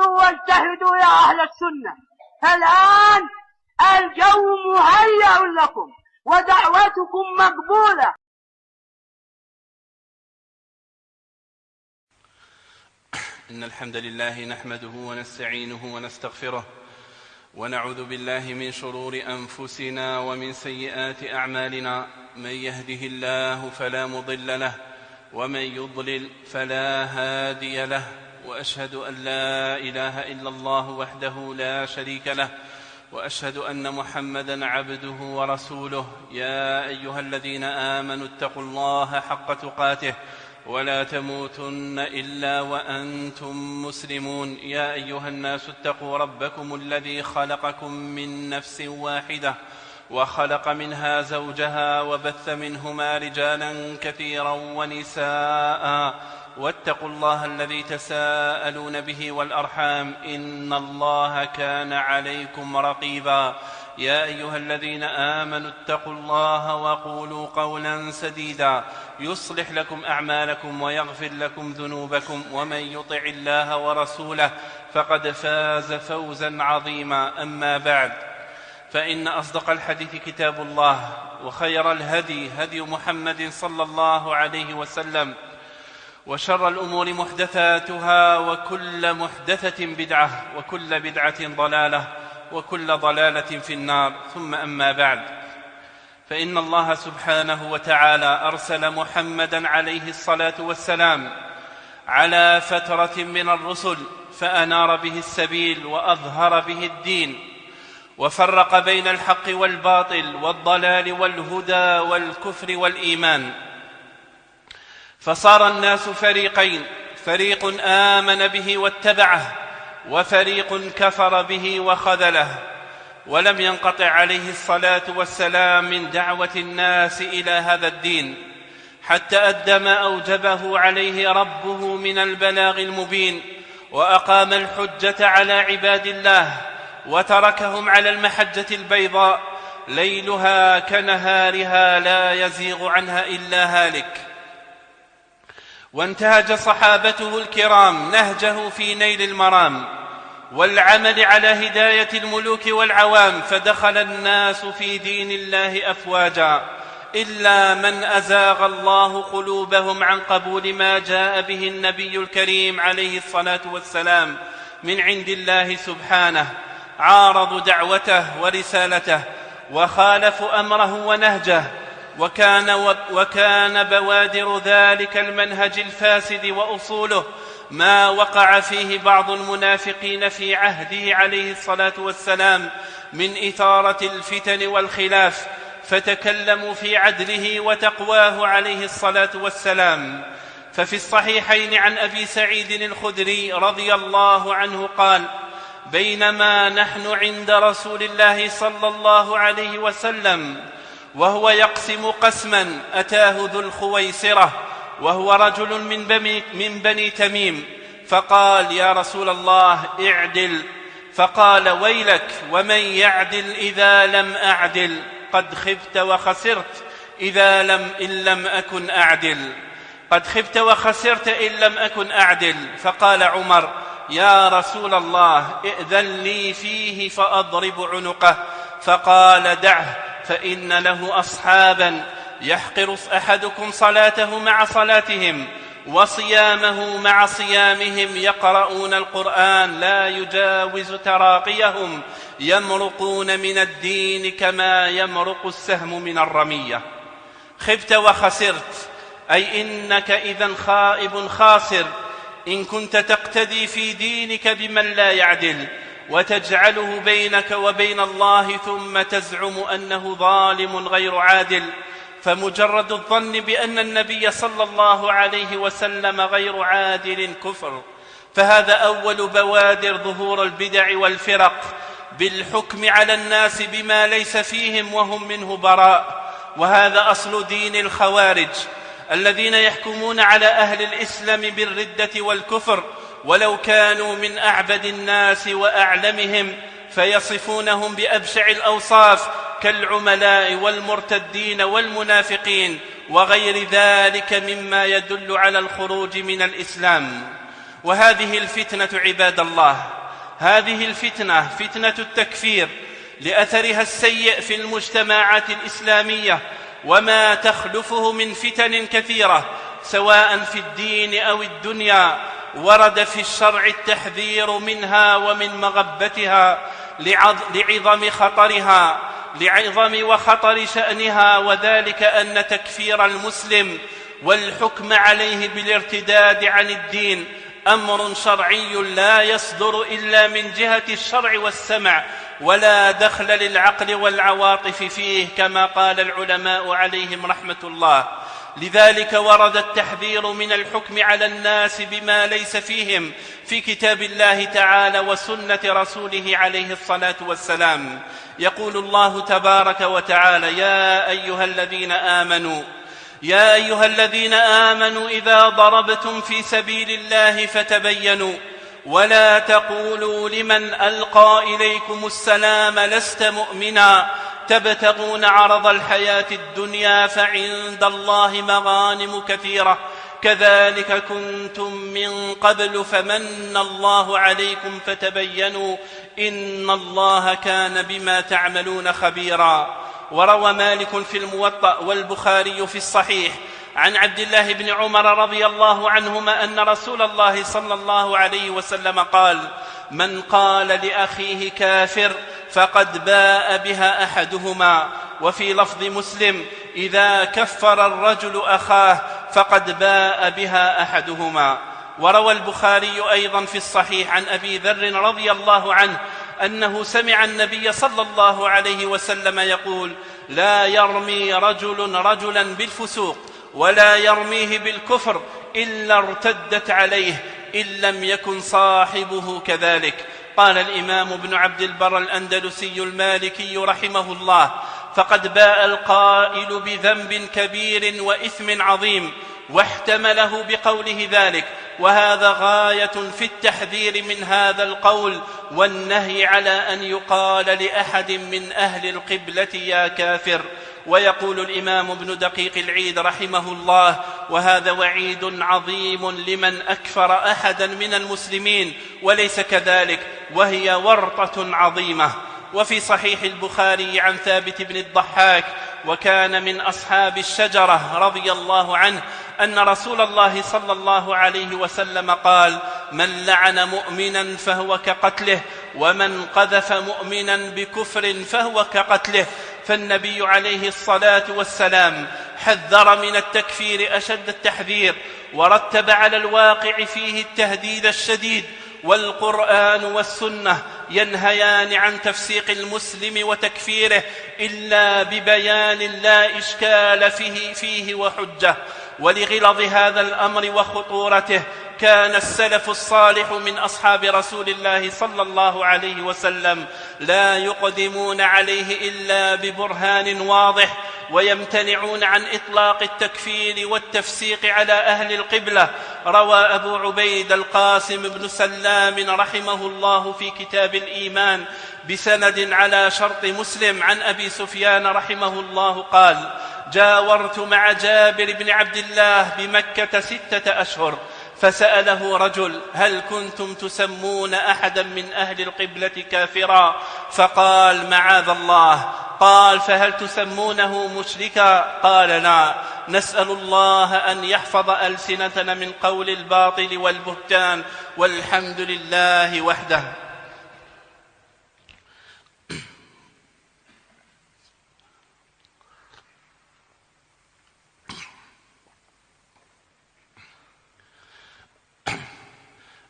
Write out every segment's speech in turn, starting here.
اجتهدوا واجتهدوا يا أهل السنة، فالآن الجو مهيأ لكم ودعوتكم مقبولة. إن الحمد لله نحمده ونستعينه ونستغفره، ونعوذ بالله من شرور أنفسنا ومن سيئات أعمالنا. من يهده الله فلا مضل له، ومن يضلل فلا هادي له، وأشهد أن لا إله إلا الله وحده لا شريك له، وأشهد أن محمدًا عبده ورسوله. يا أيها الذين آمنوا اتقوا الله حق تقاته ولا تموتن إلا وأنتم مسلمون. يا أيها الناس اتقوا ربكم الذي خلقكم من نفس واحدة وخلق منها زوجها وبث منهما رجالا كثيرا ونساء، واتقوا الله الذي تساءلون به والأرحام، إن الله كان عليكم رقيبا. يا أيها الذين آمنوا اتقوا الله وقولوا قولا سديدا يصلح لكم أعمالكم ويغفر لكم ذنوبكم، ومن يطع الله ورسوله فقد فاز فوزا عظيما. أما بعد، فإن أصدق الحديث كتاب الله، وخير الهدي هدي محمد صلى الله عليه وسلم، وشر الأمور محدثاتها، وكل محدثة بدعة، وكل بدعة ضلالة، وكل ضلالة في النار. ثم أما بعد، فإن الله سبحانه وتعالى أرسل محمدًا عليه الصلاة والسلام على فترة من الرسل، فأنار به السبيل وأظهر به الدين، وفرق بين الحق والباطل والضلال والهدى والكفر والإيمان، فصار الناس فريقين: فريق آمن به واتبعه، وفريق كفر به وخذله. ولم ينقطع عليه الصلاة والسلام من دعوة الناس إلى هذا الدين، حتى أدى ما أوجبه عليه ربه من البلاغ المبين، وأقام الحجة على عباد الله، وتركهم على المحجة البيضاء ليلها كنهارها لا يزيغ عنها إلا هالك. وانتهج صحابته الكرام نهجه في نيل المرام والعمل على هداية الملوك والعوام، فدخل الناس في دين الله أفواجا، إلا من أزاغ الله قلوبهم عن قبول ما جاء به النبي الكريم عليه الصلاة والسلام من عند الله سبحانه. عارضوا دعوته ورسالته، وخالفوا أمره ونهجه، وكان بوادر ذلك المنهج الفاسد وأصوله ما وقع فيه بعض المنافقين في عهده عليه الصلاة والسلام من إثارة الفتن والخلاف، فتكلموا في عدله وتقواه عليه الصلاة والسلام. ففي الصحيحين عن أبي سعيد الخدري رضي الله عنه قال: بينما نحن عند رسول الله صلى الله عليه وسلم وهو يقسم قسما، أتاه ذو الخويصرة وهو رجل من بني تميم، فقال: يا رسول الله اعدل. فقال: ويلك، ومن يعدل إذا لم أعدل؟ قد خبت وخسرت إن لم أكن أعدل. قد خبت وخسرت إن لم أكن أعدل. فقال عمر: يا رسول الله ائذن لي فيه فأضرب عنقه. فقال: دعه، فإن له أصحابا يحقر أحدكم صلاته مع صلاتهم وصيامه مع صيامهم، يقرؤون القرآن لا يجاوز تراقيهم، يمرقون من الدين كما يمرق السهم من الرمية. خبت وخسرت، أي إنك إذن خائب خاسر إن كنت تقتدي في دينك بمن لا يعدل، وتجعله بينك وبين الله، ثم تزعم أنه ظالم غير عادل. فمجرد الظن بأن النبي صلى الله عليه وسلم غير عادل كفر. فهذا أول بوادر ظهور البدع والفرق، بالحكم على الناس بما ليس فيهم وهم منه براء. وهذا أصل دين الخوارج، الذين يحكمون على أهل الإسلام بالردة والكفر ولو كانوا من أعبد الناس وأعلمهم، فيصفونهم بأبشع الأوصاف كالعملاء والمرتدين والمنافقين وغير ذلك مما يدل على الخروج من الإسلام. وهذه الفتنة عباد الله، هذه الفتنة فتنة التكفير لأثرها السيء في المجتمعات الإسلامية وما تخلفه من فتن كثيرة سواء في الدين أو الدنيا، ورد في الشرع التحذير منها ومن مغبتها لعظم خطرها، لعظم وخطر شأنها، وذلك أن تكفير المسلم والحكم عليه بالارتداد عن الدين أمر شرعي لا يصدر إلا من جهة الشرع والسمع، ولا دخل للعقل والعواطف فيه، كما قال العلماء عليهم رحمة الله. لذلك ورد التحذير من الحكم على الناس بما ليس فيهم في كتاب الله تعالى وسنة رسوله عليه الصلاة والسلام. يقول الله تبارك وتعالى: يا أيها الذين آمنوا إذا ضربتم في سبيل الله فتبينوا ولا تقولوا لمن ألقى إليكم السلام لست مؤمنا تبتغون عرض الحياة الدنيا فعند الله مغانم كثيرة كذلك كنتم من قبل فمن الله عليكم فتبينوا إن الله كان بما تعملون خبيرا. وروى مالك في الموطأ والبخاري في الصحيح عن عبد الله بن عمر رضي الله عنهما أن رسول الله صلى الله عليه وسلم قال: من قال لأخيه كافر فقد باء بها أحدهما. وفي لفظ مسلم: إذا كفر الرجل أخاه فقد باء بها أحدهما. وروى البخاري أيضا في الصحيح عن أبي ذر رضي الله عنه أنه سمع النبي صلى الله عليه وسلم يقول: لا يرمي رجل رجلا بالفسوق ولا يرميه بالكفر إلا ارتدت عليه إن لم يكن صاحبه كذلك. قال الإمام ابن عبد البر الأندلسي المالكي رحمه الله: فقد باء القائل بذنب كبير وإثم عظيم واحتمله بقوله ذلك، وهذا غاية في التحذير من هذا القول والنهي على أن يقال لأحد من أهل القبلة يا كافر. ويقول الإمام ابن دقيق العيد رحمه الله: وهذا وعيد عظيم لمن أكفر أحدا من المسلمين وليس كذلك، وهي ورطة عظيمة. وفي صحيح البخاري عن ثابت بن الضحاك وكان من أصحاب الشجرة رضي الله عنه أن رسول الله صلى الله عليه وسلم قال: من لعن مؤمنا فهو كقتله ومن قذف مؤمنا بكفر فهو كقتله. فالنبي عليه الصلاة والسلام حذر من التكفير أشد التحذير ورتب على الواقع فيه التهديد الشديد، والقرآن والسنة ينهيان عن تفسيق المسلم وتكفيره إلا ببيان لا إشكال فيه وحجة. ولغلظ هذا الأمر وخطورته كان السلف الصالح من أصحاب رسول الله صلى الله عليه وسلم لا يقدمون عليه إلا ببرهان واضح، ويمتنعون عن إطلاق التكفير والتفسيق على أهل القبلة. روى أبو عبيد القاسم بن سلام رحمه الله في كتاب الإيمان بسند على شرط مسلم عن أبي سفيان رحمه الله قال: جاورت مع جابر بن عبد الله بمكة 6 أشهر، فسأله رجل: هل كنتم تسمون أحدا من أهل القبلة كافرا؟ فقال: معاذ الله. قال: فهل تسمونه مشركا؟ قال: لا، نسأل الله أن يحفظ ألسنتنا من قول الباطل والبهتان، والحمد لله وحده.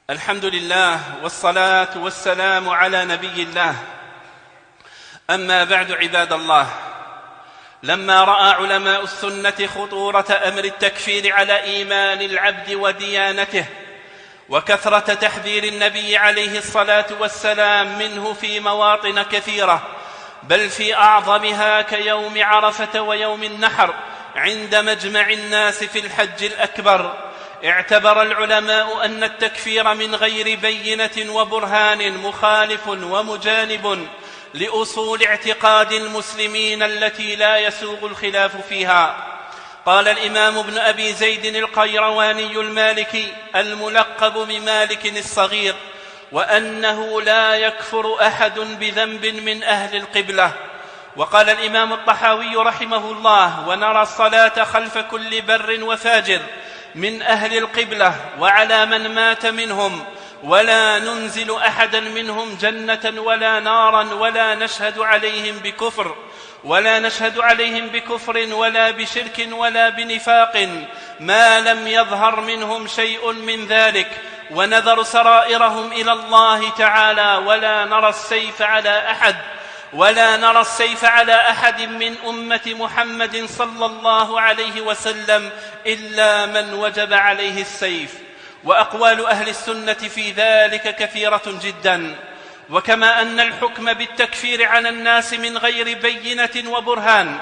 الحمد لله والصلاة والسلام على نبي الله. أما بعد عباد الله، لما رأى علماء السنة خطورة أمر التكفير على إيمان العبد وديانته وكثرة تحذير النبي عليه الصلاة والسلام منه في مواطن كثيرة، بل في أعظمها كيوم عرفة ويوم النحر عند مجمع الناس في الحج الأكبر، اعتبر العلماء أن التكفير من غير بينة وبرهان مخالف ومجانب لأصول اعتقاد المسلمين التي لا يسوغ الخلاف فيها. قال الإمام ابن أبي زيد القيرواني المالكي الملقب بمالك الصغير: وأنه لا يكفر أحد بذنب من أهل القبلة. وقال الإمام الطحاوي رحمه الله: ونرى الصلاة خلف كل بر وفاجر من أهل القبلة وعلى من مات منهم، ولا ننزل أحدا منهم جنة ولا نارا، ولا نشهد عليهم بكفر ولا بشرك ولا بنفاق ما لم يظهر منهم شيء من ذلك، ونذر سرائرهم إلى الله تعالى، ولا نرى السيف على أحد من أمة محمد صلى الله عليه وسلم إلا من وجب عليه السيف. وأقوال أهل السنة في ذلك كثيرة جدا. وكما أن الحكم بالتكفير على الناس من غير بينة وبرهان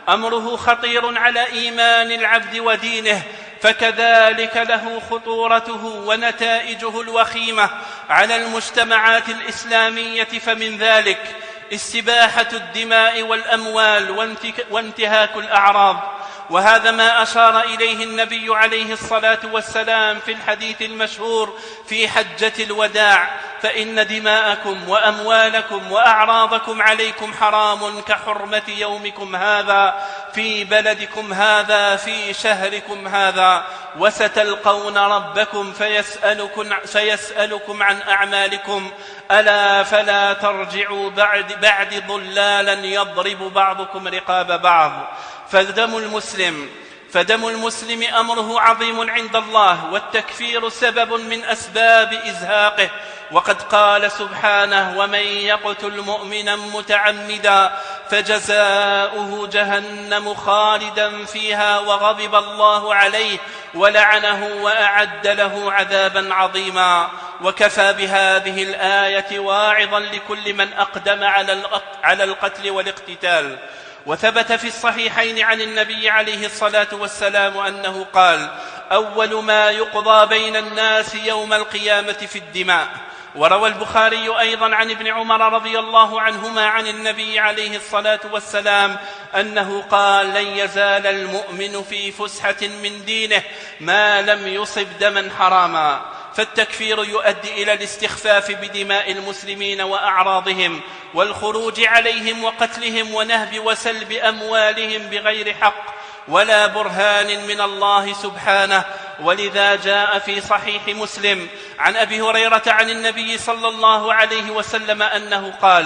أمره خطير على إيمان العبد ودينه، فكذلك له خطورته ونتائجه الوخيمة على المجتمعات الإسلامية. فمن ذلك استباحة الدماء والأموال وانتهاك الأعراض، وهذا ما أشار إليه النبي عليه الصلاة والسلام في الحديث المشهور في حجة الوداع: فإن دماءكم وأموالكم وأعراضكم عليكم حرام كحرمة يومكم هذا في بلدكم هذا في شهركم هذا، وستلقون ربكم فيسألكم عن أعمالكم، ألا فلا ترجعوا بعد ضلالا يضرب بعضكم رقاب بعض. فدم المسلم أمره عظيم عند الله، والتكفير سبب من أسباب إزهاقه. وقد قال سبحانه: ومن يقتل مؤمنا متعمدا فجزاؤه جهنم خالدا فيها وغضب الله عليه ولعنه وأعد له عذابا عظيما. وكفى بهذه الآية واعظا لكل من أقدم على القتل والاقتتال. وثبت في الصحيحين عن النبي عليه الصلاة والسلام أنه قال: أول ما يقضى بين الناس يوم القيامة في الدماء. وروى البخاري أيضا عن ابن عمر رضي الله عنهما عن النبي عليه الصلاة والسلام أنه قال: لن يزال المؤمن في فسحة من دينه ما لم يصب دما حراما. فالتكفير يؤدي إلى الاستخفاف بدماء المسلمين وأعراضهم، والخروج عليهم وقتلهم ونهب وسلب أموالهم بغير حق ولا برهان من الله سبحانه. ولذا جاء في صحيح مسلم عن أبي هريرة عن النبي صلى الله عليه وسلم أنه قال: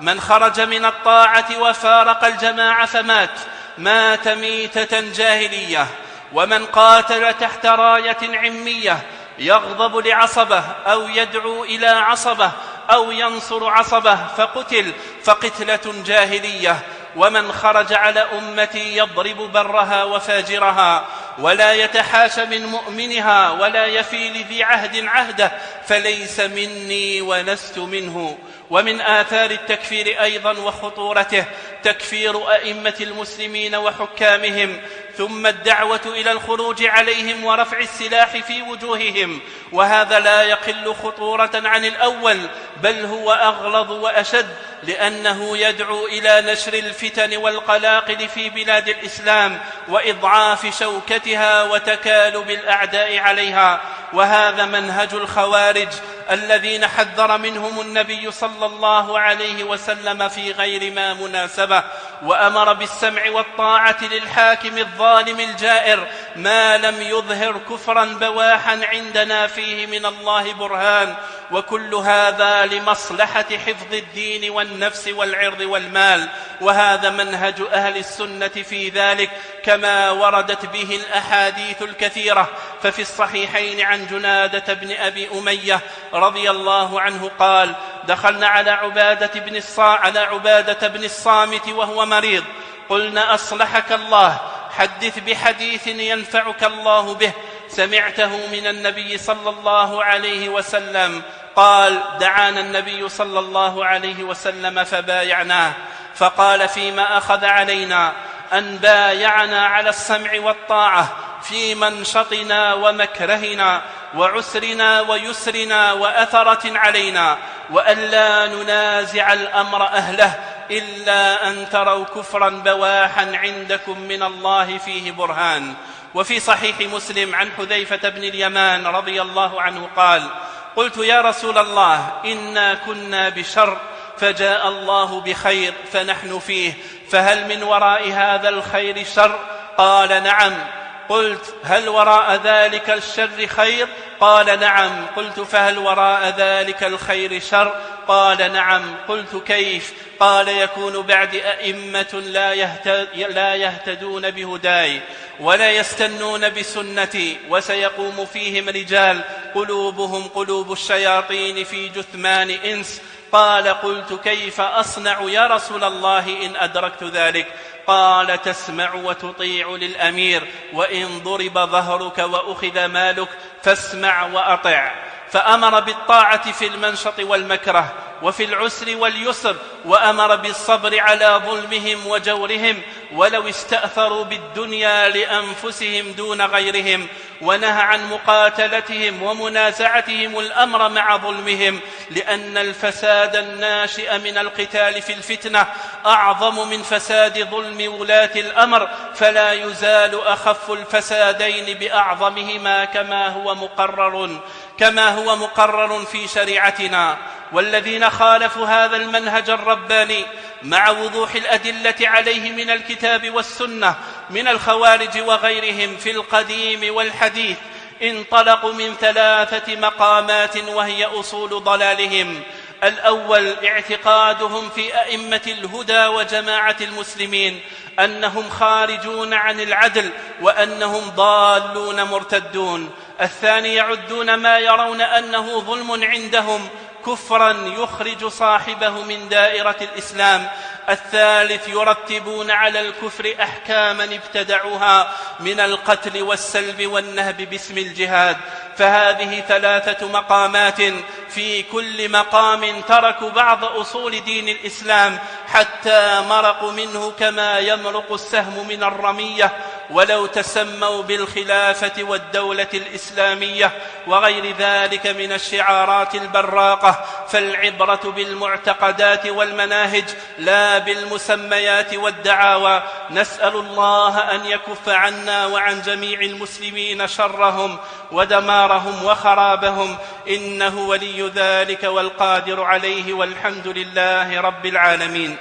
من خرج من الطاعة وفارق الجماعة فمات ميتة جاهلية، ومن قاتل تحت راية عمية يغضب لعصبه أو يدعو إلى عصبه أو ينصر عصبه فقتل فقتلة جاهلية، ومن خرج على أمتي يضرب برها وفاجرها ولا يتحاش من مؤمنها ولا يفي لذي عهد عهده فليس مني ولست منه. ومن آثار التكفير أيضا وخطورته تكفير أئمة المسلمين وحكامهم، ثم الدعوة إلى الخروج عليهم ورفع السلاح في وجوههم، وهذا لا يقل خطورة عن الأول، بل هو أغلظ وأشد، لأنه يدعو إلى نشر الفتن والقلاقل في بلاد الإسلام وإضعاف شوكتها وتكالب الأعداء عليها. وهذا منهج الخوارج الذين حذر منهم النبي صلى الله عليه وسلم في غير ما مناسبة، وأمر بالسمع والطاعة للحاكم الظالم الجائر ما لم يظهر كفرا بواحا عندنا فيه من الله برهان، وكل هذا لمصلحة حفظ الدين والنفس والعرض والمال. وهذا منهج أهل السنة في ذلك كما وردت به الأحاديث الكثيرة. ففي الصحيحين عن جنادة بن أبي أمية رضي الله عنه قال: دخلنا على عبادة بن الصامت وهو مريض، قلنا: أصلحك الله، حدث بحديث ينفعك الله به سمعته من النبي صلى الله عليه وسلم. قال: دعانا النبي صلى الله عليه وسلم فبايعناه، فقال: فيما أخذ علينا أن بايعنا على السمع والطاعة في منشطنا ومكرهنا وعسرنا ويسرنا وأثرة علينا، وأن لا ننازع الأمر أهله إلا أن تروا كفرا بواحا عندكم من الله فيه برهان. وفي صحيح مسلم عن حذيفة بن اليمان رضي الله عنه قال: قلت يا رسول الله إنا كنا بشر فجاء الله بخير فنحن فيه، فهل من وراء هذا الخير شر؟ قال: نعم. قلت: هل وراء ذلك الشر خير؟ قال: نعم. قلت: فهل وراء ذلك الخير شر؟ قال: نعم. قلت: كيف؟ قال: يكون بعد أئمة لا يهتدون بهداي ولا يستنون بسنتي، وسيقوم فيهم رجال قلوبهم قلوب الشياطين في جثمان إنس. قال: قلت: كيف أصنع يا رسول الله إن أدركت ذلك؟ قال: تسمع وتطيع للأمير، وإن ضرب ظهرك وأخذ مالك فاسمع وأطع. فأمر بالطاعة في المنشط والمكره وفي العسر واليسر، وأمر بالصبر على ظلمهم وجورهم ولو استأثروا بالدنيا لأنفسهم دون غيرهم، ونهى عن مقاتلتهم ومنازعتهم الأمر مع ظلمهم، لأن الفساد الناشئ من القتال في الفتنة أعظم من فساد ظلم ولاة الأمر، فلا يزال أخف الفسادين بأعظمهما كما هو مقرر في شريعتنا. والذين خالفوا هذا المنهج الرباني مع وضوح الأدلة عليه من الكتاب والسنة من الخوارج وغيرهم في القديم والحديث انطلقوا من 3 مقامات، وهي أصول ضلالهم: الأول اعتقادهم في أئمة الهدى وجماعة المسلمين أنهم خارجون عن العدل وأنهم ضالون مرتدون. الثاني يعدون ما يرون أنه ظلم عندهم كفرا يخرج صاحبه من دائرة الإسلام. الثالث يرتبون على الكفر أحكاما ابتدعوها من القتل والسلب والنهب باسم الجهاد. فهذه 3 مقامات، في كل مقام تركوا بعض أصول دين الإسلام حتى مرقوا منه كما يمرق السهم من الرمية، ولو تسموا بالخلافة والدولة الإسلامية وغير ذلك من الشعارات البراقة. فالعبرة بالمعتقدات والمناهج لا بالمسميات والدعاوى. نسأل الله أن يكف عنا وعن جميع المسلمين شرهم ودمارهم وخرابهم، إنه ولي ذلك والقادر عليه، والحمد لله رب العالمين.